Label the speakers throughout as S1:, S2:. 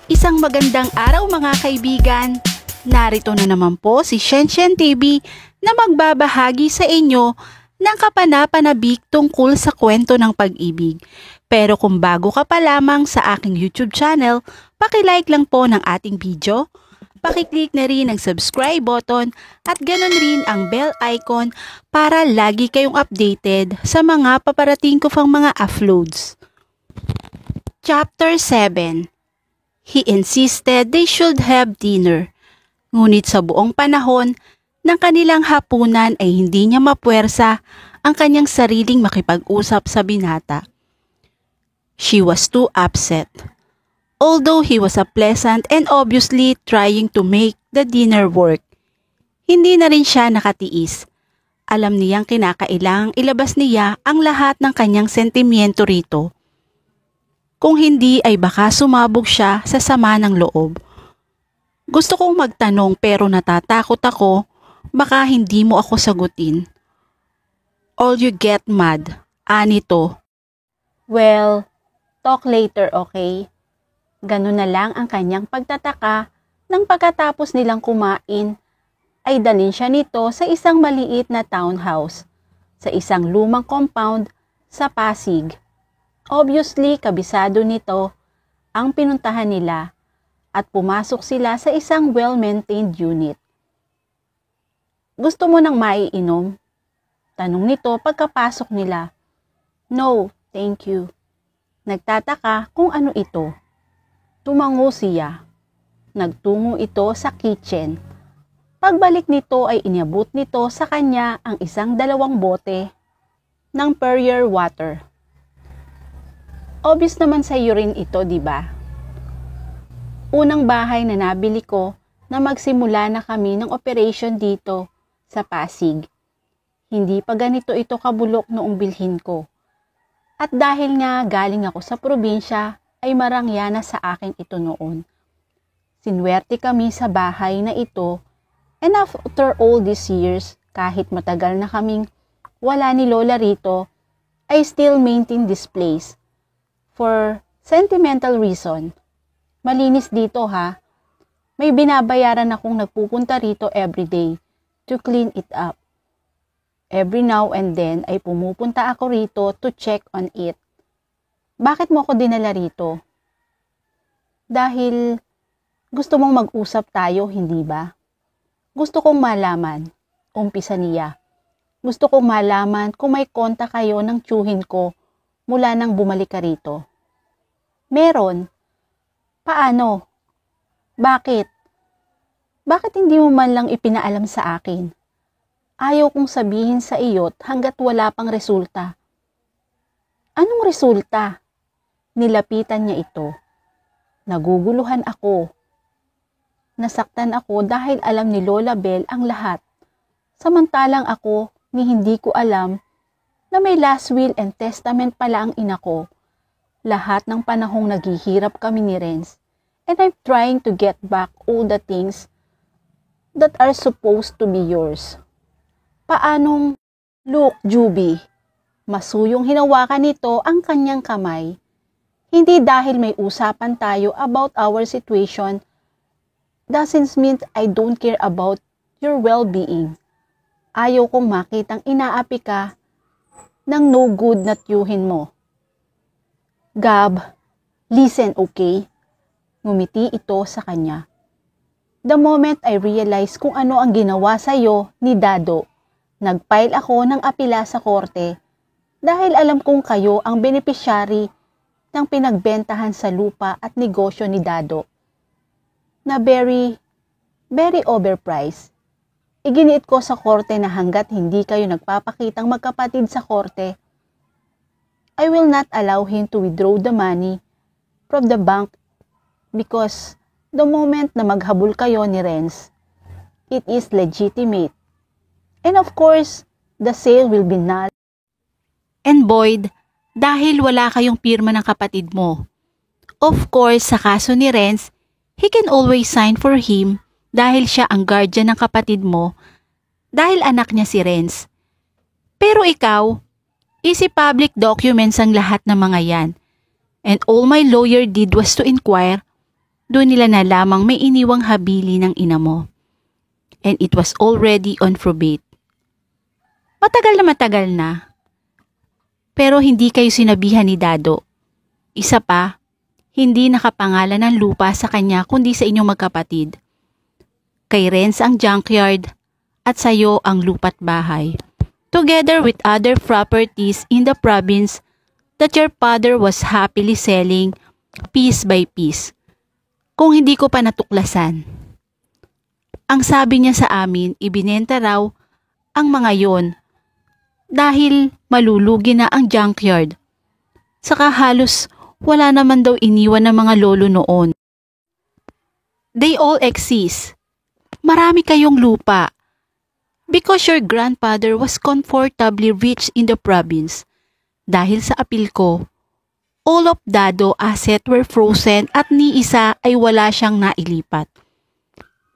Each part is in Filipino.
S1: Isang magandang araw mga kaibigan. Narito na naman po si Shenshen TV na magbabahagi sa inyo ng kapanapanabik tungkol sa kwento ng pag-ibig. Pero kung bago ka pa lamang sa aking YouTube channel, paki-like lang po ng ating video, paki-click na rin ang subscribe button at ganoon rin ang bell icon para lagi kayong updated sa mga paparating ko pang mga uploads. Chapter 7. He insisted they should have dinner. Ngunit sa buong panahon ng kanilang hapunan ay hindi niya mapuwersa ang kanyang sariling makipag-usap sa binata. She was too upset. Although he was a pleasant and obviously trying to make the dinner work, hindi na rin siya nakatiis. Alam niyang kinakailangang ilabas niya ang lahat ng kanyang sentimiento rito. Kung hindi ay baka sumabog siya sa sama ng loob. Gusto kong magtanong pero natatakot ako, baka hindi mo ako sagutin. All you get mad, anito. Well, talk later, okay? Ganun na lang ang kanyang pagtataka nang pagkatapos nilang kumain ay dalhin siya nito sa isang maliit na townhouse sa isang lumang compound sa Pasig. Obviously, kabisado nito ang pinuntahan nila at pumasok sila sa isang well-maintained unit. Gusto mo nang maiinom? Tanong nito pagkapasok nila. No, thank you. Nagtataka kung ano ito. Tumango siya. Nagtungo ito sa kitchen. Pagbalik nito ay inabot nito sa kanya ang isang dalawang bote ng Perrier water. Obvious naman sa iyo rin ito, di ba? Unang bahay na nabili ko na magsimula na kami ng operation dito sa Pasig. Hindi pa ganito ito kabulok noong bilhin ko. At dahil nga galing ako sa probinsya, ay marangya na sa akin ito noon. Sinwerte kami sa bahay na ito, and after all these years, kahit matagal na kaming wala ni Lola rito, I still maintain this place. For sentimental reason. Malinis dito ha. May binabayaran akong nagpupunta rito everyday to clean it up. Every now and then ay pumupunta ako rito to check on it. Bakit mo ako dinala rito? Dahil gusto mong mag-usap tayo, hindi ba? Gusto kong malaman, umpisa niya. Gusto kong malaman kung may konta kayo ng tiyuhin ko mula nang bumalik ka rito. Meron. Paano? Bakit? Bakit hindi mo man lang ipinaalam sa akin? Ayaw kong sabihin sa iyo't hanggat wala pang resulta. Anong resulta? Nilapitan niya ito. Naguguluhan ako. Nasaktan ako dahil alam ni Lola Bell ang lahat. Samantalang ako ni hindi ko alam na may last will and testament pala ang ina ko. Lahat ng panahong naghihirap kami ni Renz, and I'm trying to get back all the things that are supposed to be yours. Paanong, look, Juby, masuyong hinawakan nito ang kanyang kamay. Hindi dahil may usapan tayo about our situation doesn't mean I don't care about your well-being. Ayaw kong makitang inaapi ka ng no good na tiyuhin mo. Gab, listen, okay? Ngumiti ito sa kanya. The moment I realized kung ano ang ginawa sa'yo ni Dado, nag-file ako ng apela sa korte dahil alam kong kayo ang beneficiary ng pinagbentahan sa lupa at negosyo ni Dado na very overpriced. Iginiit ko sa korte na hanggat hindi kayo nagpapakitang magkapatid sa korte, I will not allow him to withdraw the money from the bank because the moment na maghabol kayo ni Renz, it is legitimate. And of course, the sale will be null. And Boyd, dahil wala kayong pirma ng kapatid mo. Of course, sa kaso ni Renz, he can always sign for him dahil siya ang guardian ng kapatid mo dahil anak niya si Renz. Pero ikaw, easy public documents ang lahat ng mga yan. And all my lawyer did was to inquire Doon nila nalamang may iniwang habili ng ina mo. And it was already on probate. Matagal na. Pero hindi kayo sinabihan ni Dado. Isa pa, hindi nakapangalan ng lupa sa kanya kundi sa inyong magkapatid. Kay Renz ang junkyard at sayo ang lupa't bahay. Together with other properties in the province that your father was happily selling piece by piece. Kung hindi ko pa natuklasan. Ang sabi niya sa amin, ibinenta raw ang mga yon dahil malulugi na ang junkyard. Saka halos wala naman daw iniwan ng mga lolo noon. They all exist. Marami kayong lupa. Because your grandfather was comfortably rich in the province. Dahil sa apil ko, all of Dado asset were frozen at ni isa ay wala siyang nailipat.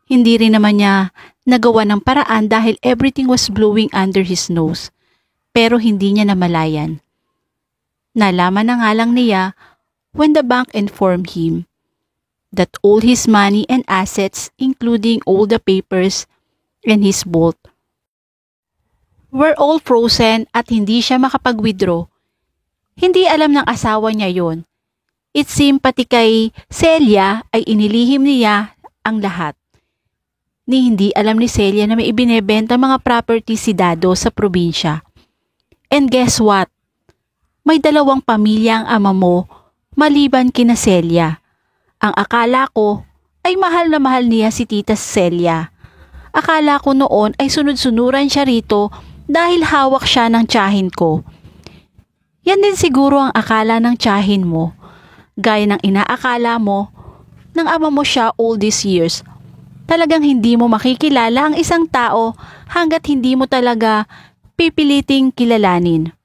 S1: Hindi rin naman niya nagawa ng paraan dahil everything was blowing under his nose. Pero hindi niya namalayan. Nalaman na nga lang niya when the bank informed him that all his money and assets, including all the papers and his vault, were all frozen at hindi siya makapag-withdraw. Hindi alam ng asawa niya yon. It seemed pati kay Celia ay inilihim niya ang lahat. Hindi alam ni Celia na may ibinebenta mga property si Dado sa probinsya. And guess what? May 2 pamilya ang ama mo maliban kina Celia. Ang akala ko ay mahal na mahal niya si Tita Celia. Akala ko noon ay sunod-sunuran siya rito dahil hawak siya ng tiyahin ko. Yan din siguro ang akala ng tiyahin mo. Gaya ng inaakala mo ng ama mo siya all these years. Talagang hindi mo makikilala ang isang tao hanggat hindi mo talaga pipiliting kilalanin.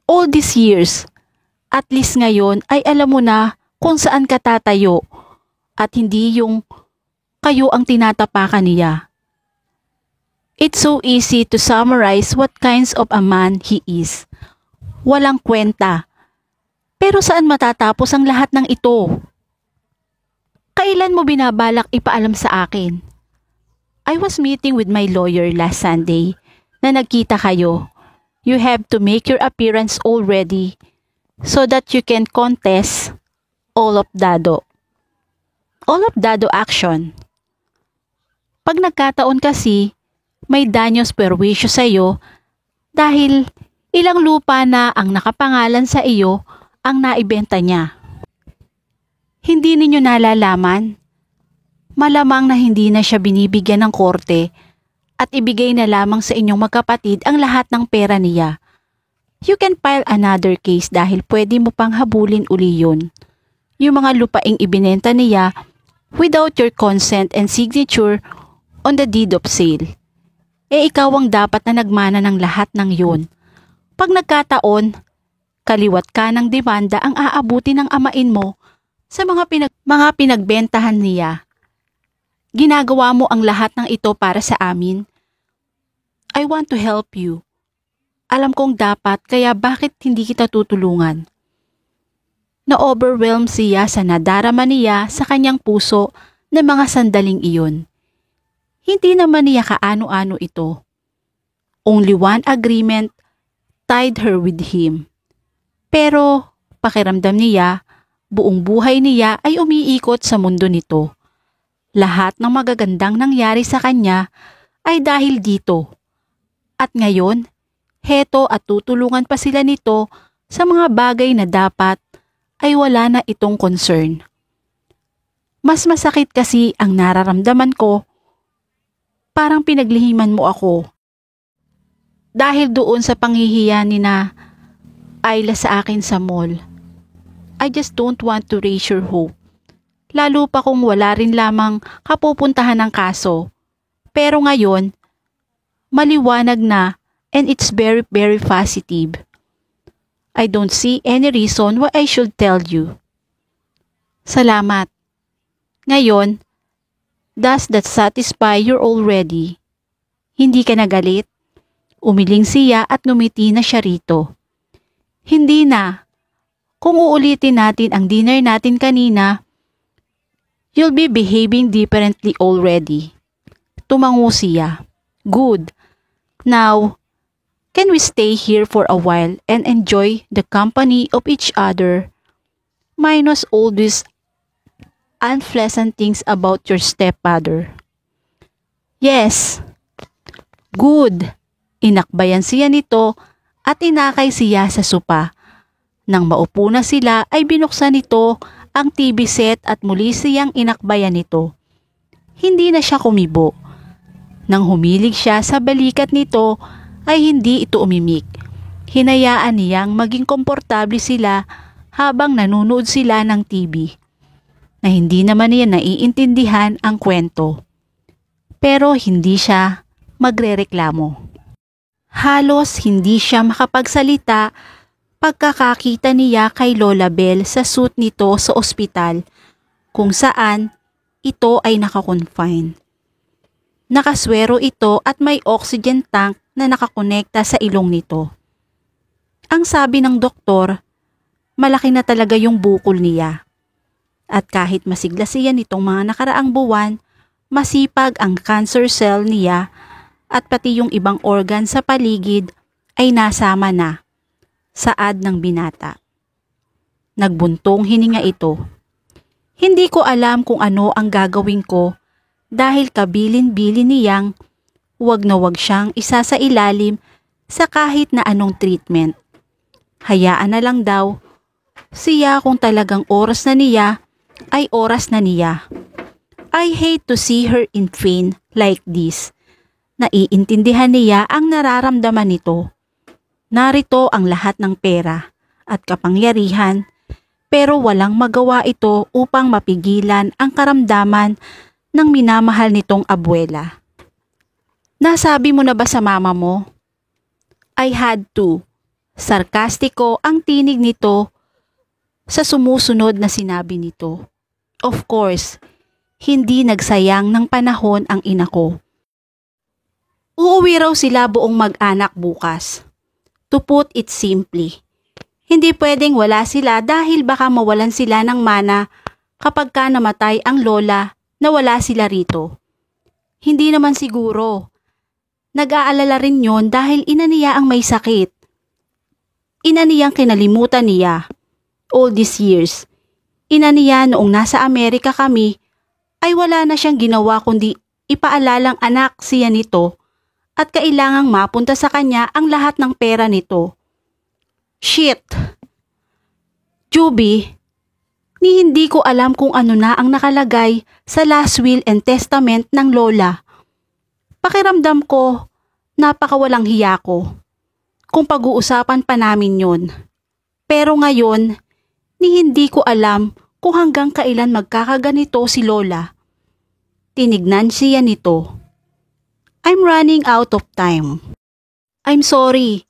S1: All these years, at least ngayon ay alam mo na kung saan ka tatayo at hindi yung kayo ang tinatapakan niya. It's so easy to summarize what kinds of a man he is. Walang kwenta. Pero saan matatapos ang lahat ng ito? Kailan mo binabalak ipaalam sa akin? I was meeting with my lawyer last Sunday na nagkita kayo. You have to make your appearance already so that you can contest all of Dado. All of Dado action. Pag nagkataon kasi, may danyos perwisyo sa iyo dahil ilang lupa na ang nakapangalan sa iyo ang naibenta niya. Hindi ninyo nalalaman? Malamang na hindi na siya binibigyan ng korte at ibigay na lamang sa inyong magkapatid ang lahat ng pera niya. You can file another case dahil pwede mo pang habulin uli yun. Yung mga lupaing ibinenta niya without your consent and signature on the deed of sale. Ikaw ang dapat na nagmana ng lahat ng yun. Pag nagkataon, kaliwat ka ng demanda ang aabuti ng amain mo sa mga pinagbentahan niya. Ginagawa mo ang lahat ng ito para sa amin. I want to help you. Alam kong dapat kaya bakit hindi kita tutulungan? Na-overwhelm siya sa nadarama niya sa kanyang puso ng mga sandaling iyon. Hindi naman niya kaano-ano ito. Only one agreement tied her with him. Pero pakiramdam niya, buong buhay niya ay umiikot sa mundo nito. Lahat ng magagandang nangyari sa kanya ay dahil dito. At ngayon, heto at tutulungan pa sila nito sa mga bagay na dapat ay wala na itong concern. Mas masakit kasi ang nararamdaman ko, parang pinaglihiman mo ako. Dahil doon sa panghihiya ni na Ayla sa akin sa mall. I just don't want to raise your hope. Lalo pa kung wala rin lamang kapupuntahan ng kaso. Pero ngayon, maliwanag na and it's very very positive. I don't see any reason why I should tell you. Salamat. Ngayon, does that satisfy you already? Hindi ka nagalit? Umiling siya at ngumiti na siya rito. Hindi na. Kung uulitin natin ang dinner natin kanina, You'll be behaving differently already. Tumango siya. Good. Now, can we stay here for a while and enjoy the company of each other? Minus all these unpleasant things about your stepfather. Yes. Good. Inakbayan siya nito at inakay siya sa sopa. Nang maupo na sila ay binuksan nito ang TV set at muli siyang inakbayan nito. Hindi na siya kumibo. Nang humilig siya sa balikat nito ay hindi ito umimik. Hinayaan niyang maging komportable sila habang nanonood sila ng TV. Na hindi naman niya naiintindihan ang kwento. Pero hindi siya magrereklamo. Halos hindi siya makapagsalita pagkakakita niya kay Lola Bell sa suit nito sa ospital kung saan ito ay nakakonfine. Nakaswero ito at may oxygen tank na nakakonekta sa ilong nito. Ang sabi ng doktor, malaki na talaga yung bukol niya. At kahit masigla siya nitong mga nakaraang buwan, masipag ang cancer cell niya at pati yung ibang organ sa paligid ay nasama na. Saad ng binata. Nagbuntong hininga ito. Hindi ko alam kung ano ang gagawin ko dahil kabilin-bilin niyang wag na wag siyang isa sa ilalim sa kahit na anong treatment. Hayaan na lang daw siya kung talagang oras na niya ay oras na niya. I hate to see her in pain like this. Naiintindihan niya ang nararamdaman nito. Narito ang lahat ng pera at kapangyarihan pero walang magawa ito upang mapigilan ang karamdaman ng minamahal nitong abuela. Nasabi mo na ba sa mama mo? I had to. Sarkastiko ang tinig nito sa sumusunod na sinabi nito. Of course, hindi nagsayang ng panahon ang ina ko. Uuwi raw sila buong mag-anak bukas. To put it simply, hindi pwedeng wala sila dahil baka mawalan sila ng mana kapag ka namatay ang lola na wala sila rito. Hindi naman siguro. Nag-aalala rin yon dahil ina niya ang may sakit. Ina niyang kinalimutan niya. All these years. Ina niya noong nasa Amerika kami ay wala na siyang ginawa kundi ipaalalang anak siya nito at kailangang mapunta sa kanya ang lahat ng pera nito. Shit! Juby, ni hindi ko alam kung ano na ang nakalagay sa last will and testament ng lola. Pakiramdam ko, napakawalang hiya ko. Kung pag-uusapan pa namin yon. Pero ngayon, ni hindi ko alam kung hanggang kailan magkakaganito si lola. Tinignan siya nito. I'm running out of time. I'm sorry,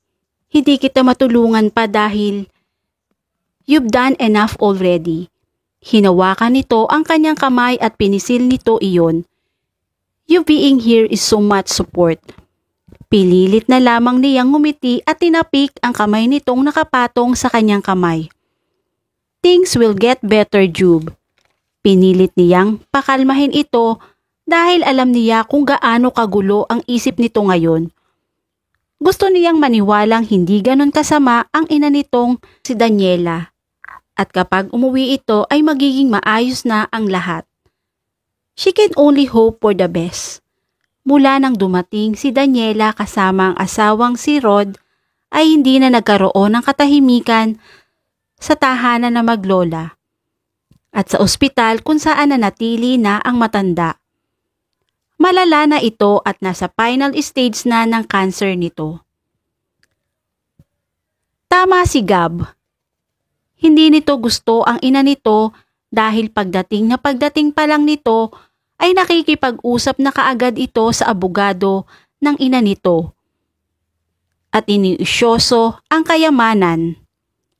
S1: hindi kita matulungan pa dahil you've done enough already. Hinawakan nito ang kanyang kamay at pinisil nito iyon. You being here is so much support. Pililit na lamang niyang ngumiti at tinapik ang kamay nitong nakapatong sa kanyang kamay. Things will get better, Jube. Pinilit niyang pakalmahin ito dahil alam niya kung gaano kagulo ang isip nito ngayon. Gusto niyang maniwalang hindi ganon kasama ang ina nitong si Daniela. At kapag umuwi ito ay magiging maayos na ang lahat. She can only hope for the best. Mula nang dumating si Daniela kasama ang asawang si Rod ay hindi na nagkaroon ng katahimikan sa tahanan na maglola. At sa ospital kung saan nanatili na ang matanda. Malala na ito at nasa final stage na ng cancer nito. Tama si Gab. Hindi nito gusto ang ina nito dahil pagdating pa lang nito ay nakikipag-usap na kaagad ito sa abogado ng ina nito. At iniisyoso ang kayamanan.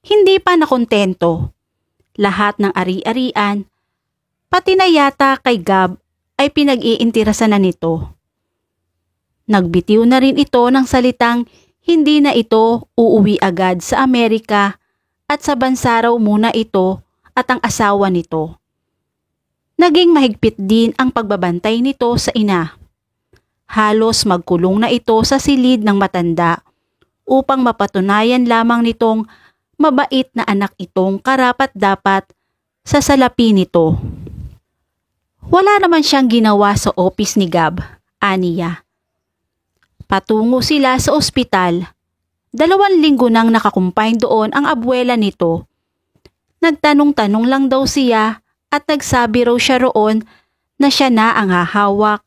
S1: Hindi pa nakontento. Lahat ng ari-arian, pati na yata kay Gab ay pinag-iintirasan na nito. Nagbitiw na rin ito ng salitang hindi na ito uuwi agad sa Amerika at sa bansa raw muna ito at ang asawa nito. Naging mahigpit din ang pagbabantay nito sa ina. Halos magkulong na ito sa silid ng matanda upang mapatunayan lamang nitong mabait na anak itong karapat-dapat sa salapi nito. Wala naman siyang ginawa sa office ni Gab, aniya. Patungo sila sa ospital. 2 linggo nang nakakumpine doon ang abuela nito. Nagtanong-tanong lang daw siya at nagsabi raw siya roon na siya na ang hahawak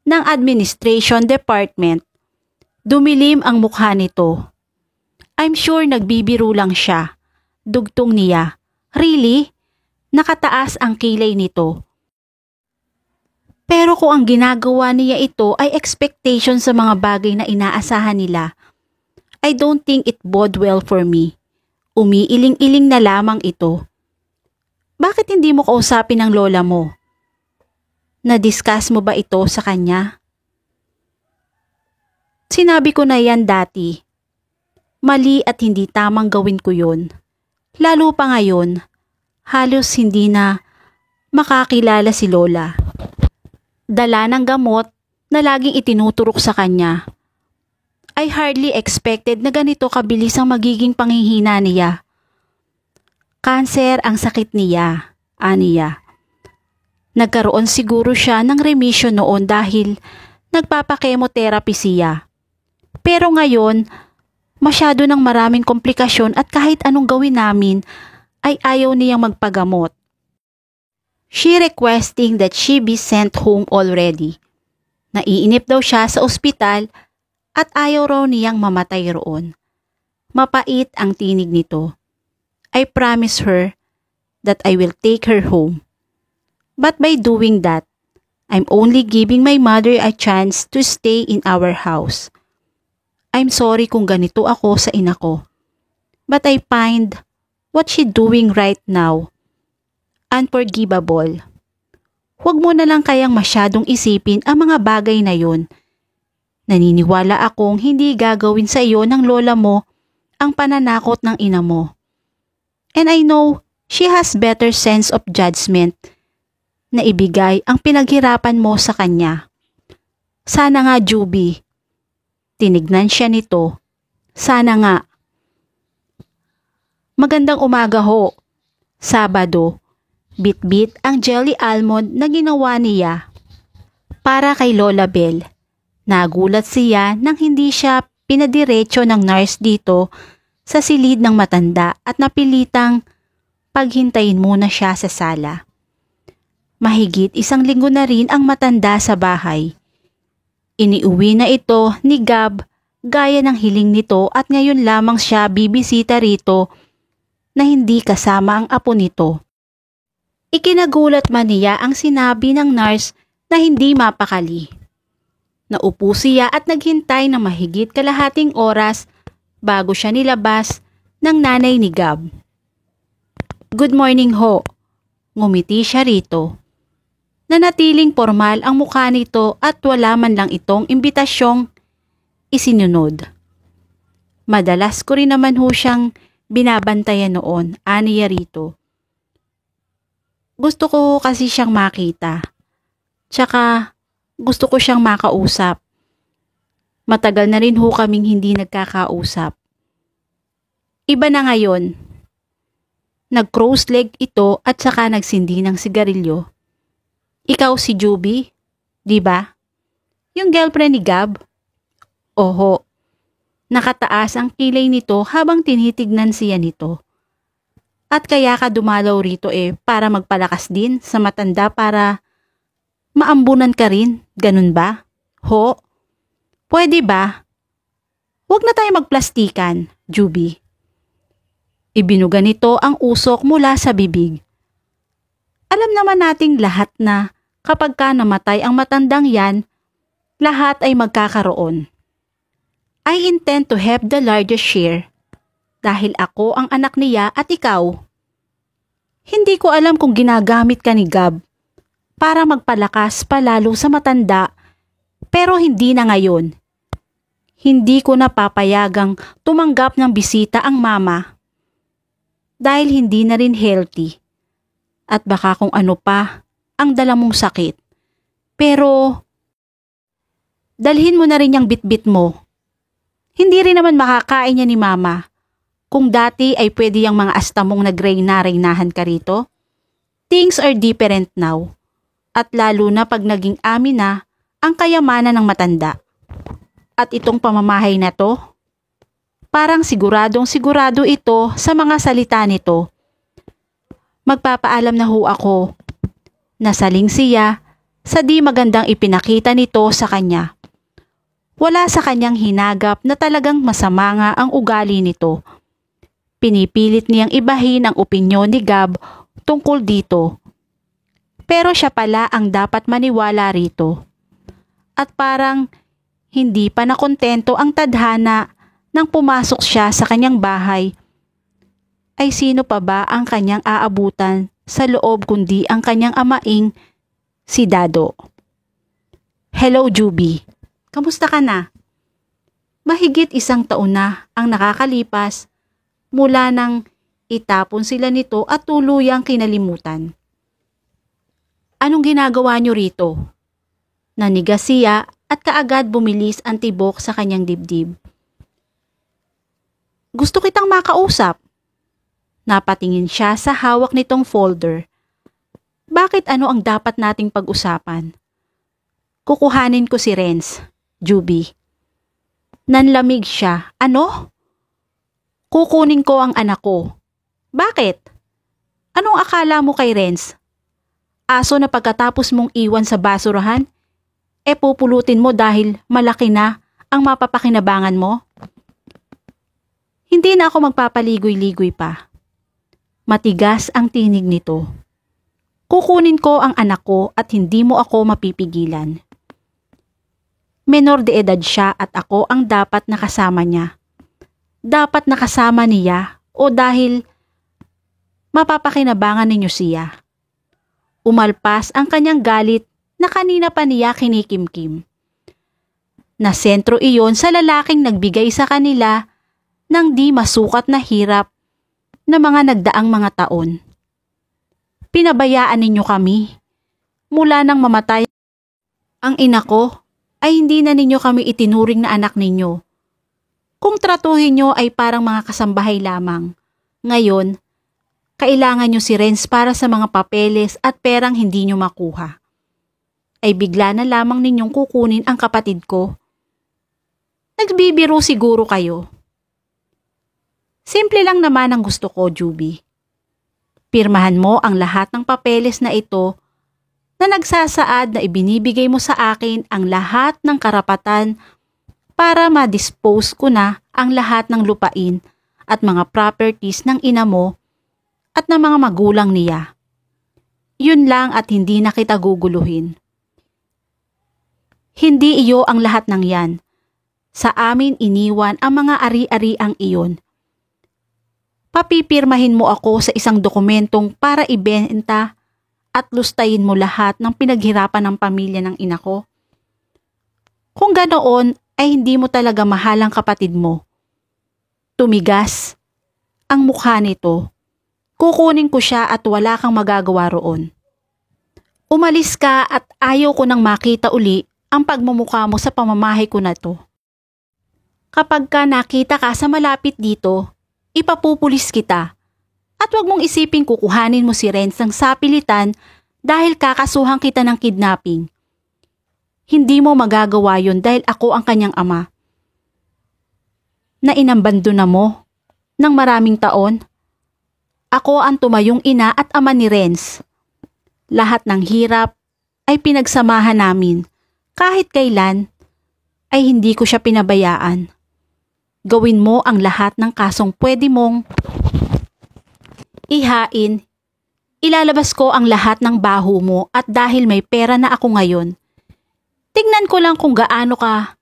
S1: ng administration department. Dumilim ang mukha nito. I'm sure nagbibiro lang siya. Dugtong niya. Really? Nakataas ang kilay nito. Pero kung ang ginagawa niya ito ay expectation sa mga bagay na inaasahan nila, I don't think it bode well for me. Umiiling-iling na lamang ito. Bakit hindi mo kausapin ang lola mo? Na-discuss mo ba ito sa kanya? Sinabi ko na yan dati. Mali at hindi tamang gawin ko yun. Lalo pa ngayon, halos hindi na makakilala si lola. Dala ng gamot na laging itinuturok sa kanya. I hardly expected na ganito kabilis ang magiging panghihina niya. Cancer ang sakit niya, aniya. Nagkaroon siguro siya ng remission noon dahil nagpapakemotherapy siya. Pero ngayon, masyado ng maraming komplikasyon at kahit anong gawin namin ay ayaw niyang magpagamot. She requesting that she be sent home already. Naiinip daw siya sa ospital at ayaw raw niyang mamatay roon. Mapait ang tinig nito. I promise her that I will take her home. But by doing that, I'm only giving my mother a chance to stay in our house. I'm sorry kung ganito ako sa ina ko. But I find what she doing right now unforgivable. Huwag mo na lang kayang masyadong isipin ang mga bagay na yun. Naniniwala akong hindi gagawin sa iyo ng lola mo ang pananakot ng ina mo. And I know she has better sense of judgment na ibigay ang pinaghirapan mo sa kanya. Sana nga, Juby. Tinignan siya nito. Sana nga. Magandang umaga ho. Sabado. Bit-bit ang jelly almond na ginawa niya para kay Lola Bell. Nagulat siya nang hindi siya pinadiretso ng nurse dito sa silid ng matanda at napilitang paghintayin muna siya sa sala. Mahigit 1 linggo na rin ang matanda sa bahay. Iniuwi na ito ni Gab gaya ng hiling nito at ngayon lamang siya bibisita rito na hindi kasama ang apo nito. Ikinagulat man niya ang sinabi ng nurse na hindi mapakali. Naupo siya at naghintay ng mahigit kalahating oras bago siya nilabas ng nanay ni Gab. Good morning ho. Ngumiti siya rito. Nanatiling formal ang mukha nito at wala man lang itong imbitasyong isinunod. Madalas ko rin naman ho siyang binabantayan noon, aniya rito. Gusto ko kasi siyang makita. Tsaka gusto ko siyang makausap. Matagal na rin ho kaming hindi nagkakausap. Iba na ngayon. Nag-cross leg ito at saka nagsindi ng sigarilyo. Ikaw si Juby, di ba? Yung girlfriend ni Gab? Oho. Nakataas ang kilay nito habang tinitignan siya nito. At kaya ka dumalaw rito para magpalakas din sa matanda para maambunan ka rin, ganun ba? Ho? Pwede ba? Huwag na tayo magplastikan, Juby. Ibinuga nito ang usok mula sa bibig. Alam naman nating lahat na kapag ka namatay ang matandang yan, lahat ay magkakaroon. I intend to have the largest share. Dahil ako ang anak niya at ikaw. Hindi ko alam kung ginagamit ka ni Gab para magpalakas palalo sa matanda, pero hindi na ngayon. Hindi ko napapayagang tumanggap ng bisita ang mama. Dahil hindi na rin healthy. At baka kung ano pa ang dala mong sakit. Pero, dalhin mo na rin yung bitbit mo. Hindi rin naman makakain niya ni Mama. Kung dati ay pwede yung mga astamong nagreyna-reynahan ka rito, things are different now. At lalo na pag naging amin na ang kayamanan ng matanda. At itong pamamahay na to, parang siguradong sigurado ito sa mga salita nito. Magpapaalam na ho ako. Nasaling siya sa di magandang ipinakita nito sa kanya. Wala sa kanyang hinagap na talagang masama nga ang ugali nito. Pinipilit niyang ibahin ang opinyon ni Gab tungkol dito. Pero siya pala ang dapat maniwala rito. At parang hindi pa nakontento ang tadhana nang pumasok siya sa kanyang bahay. Ay sino pa ba ang kanyang aabutan sa loob kundi ang kanyang amaing si Dado. Hello Juby, kamusta ka na? Mahigit 1 taon na ang nakakalipas mula nang itapon sila nito at tuluyang kinalimutan. Anong ginagawa niyo rito? Nanigas siya at kaagad bumilis ang tibok sa kanyang dibdib. Gusto kitang makausap. Napatingin siya sa hawak nitong folder. Bakit ano ang dapat nating pag-usapan? Kukuhanin ko si Renz, Juby. Nanlamig siya. Ano? Kukunin ko ang anak ko. Bakit? Anong akala mo kay Renz? Aso na pagkatapos mong iwan sa basurahan, pupulutin mo dahil malaki na ang mapapakinabangan mo? Hindi na ako magpapaligoy-ligoy pa. Matigas ang tinig nito. Kukunin ko ang anak ko at hindi mo ako mapipigilan. Menor de edad siya at ako ang dapat nakasama niya. Dapat nakasama niya o dahil mapapakinabangan ninyo siya. Umalpas ang kanyang galit na kanina pa niya kinikimkim. Nasentro iyon sa lalaking nagbigay sa kanila ng di masukat na hirap na mga nagdaang mga taon. Pinabayaan ninyo kami. Mula nang mamatay ang ina ko ay hindi na ninyo kami itinuring na anak ninyo. Kung tratuhin nyo ay parang mga kasambahay lamang. Ngayon, kailangan nyo si Renz para sa mga papeles at perang hindi nyo makuha. Ay bigla na lamang ninyong kukunin ang kapatid ko. Nagbibiro siguro kayo. Simple lang naman ang gusto ko, Juby. Pirmahan mo ang lahat ng papeles na ito na nagsasaad na ibinibigay mo sa akin ang lahat ng karapatan para ma-dispose ko na ang lahat ng lupain at mga properties ng ina mo at ng mga magulang niya. Yun lang at hindi na kita guguluhin. Hindi iyo ang lahat ng yan. Sa amin iniwan ang mga ari-ariang iyon. Papipirmahin mo ako sa isang dokumentong para ibenta at lustayin mo lahat ng pinaghirapan ng pamilya ng ina ko. Kung ganoon ay hindi mo talaga mahal ang kapatid mo. Tumigas ang mukha nito. Kukunin ko siya at wala kang magagawa roon. Umalis ka at ayaw ko nang makita uli ang pagmumukha mo sa pamamahay ko na to. Kapag ka nakita ka sa malapit dito, ipapupulis kita. At wag mong isiping kukuhanin mo si Renz ng sapilitan dahil kakasuhan kita ng kidnapping. Hindi mo magagawa yun dahil ako ang kanyang ama. Na inambando na mo ng maraming taon. Ako ang tumayong ina at ama ni Renz. Lahat ng hirap ay pinagsamahan namin. Kahit kailan ay hindi ko siya pinabayaan. Gawin mo ang lahat ng kasong pwede mong ihain. Ilalabas ko ang lahat ng baho mo at dahil may pera na ako ngayon, tingnan ko lang kung gaano ka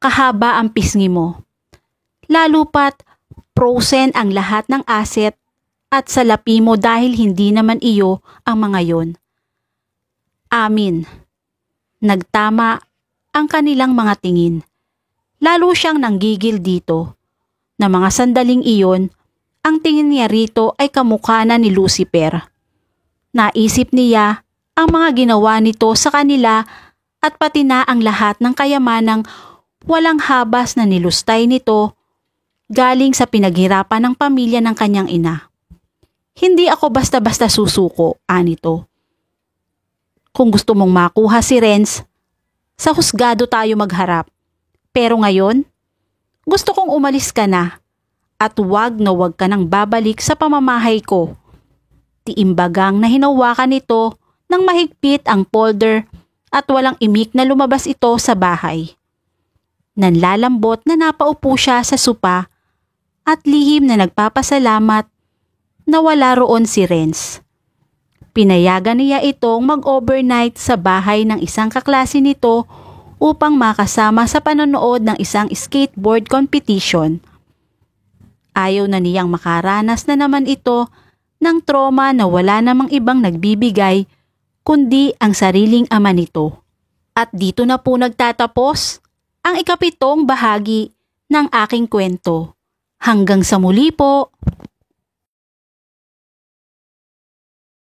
S1: kahaba ang pisngi mo. Lalo pat frozen ang lahat ng asset at salapi mo dahil hindi naman iyo ang mga yon. Amin. Nagtama ang kanilang mga tingin. Lalo siyang nanggigil dito na mga sandaling iyon, ang tingin niya rito ay kamukha na ni Lucifer. Naisip niya ang mga ginawa nito sa kanila at pati na ang lahat ng kayamanang walang habas na nilustay nito galing sa pinaghirapan ng pamilya ng kanyang ina. Hindi ako basta-basta susuko, anito. Kung gusto mong makuha si Renz, sa husgado tayo magharap. Pero ngayon, gusto kong umalis ka na at wag na wag ka nang babalik sa pamamahay ko. Tiimbagang na hinawakan nito ng mahigpit ang polder at walang imik na lumabas ito sa bahay. Nanlalambot na napaupo siya sa sopa at lihim na nagpapasalamat na wala roon si Renz. Pinayagan niya itong mag-overnight sa bahay ng isang kaklase nito upang makasama sa panonood ng isang skateboard competition. Ayaw na niyang makaranas na naman ito ng trauma na wala namang ibang nagbibigay kundi ang sariling ama nito. At dito na po nagtatapos ang ikapitong bahagi ng aking kwento. Hanggang sa muli po!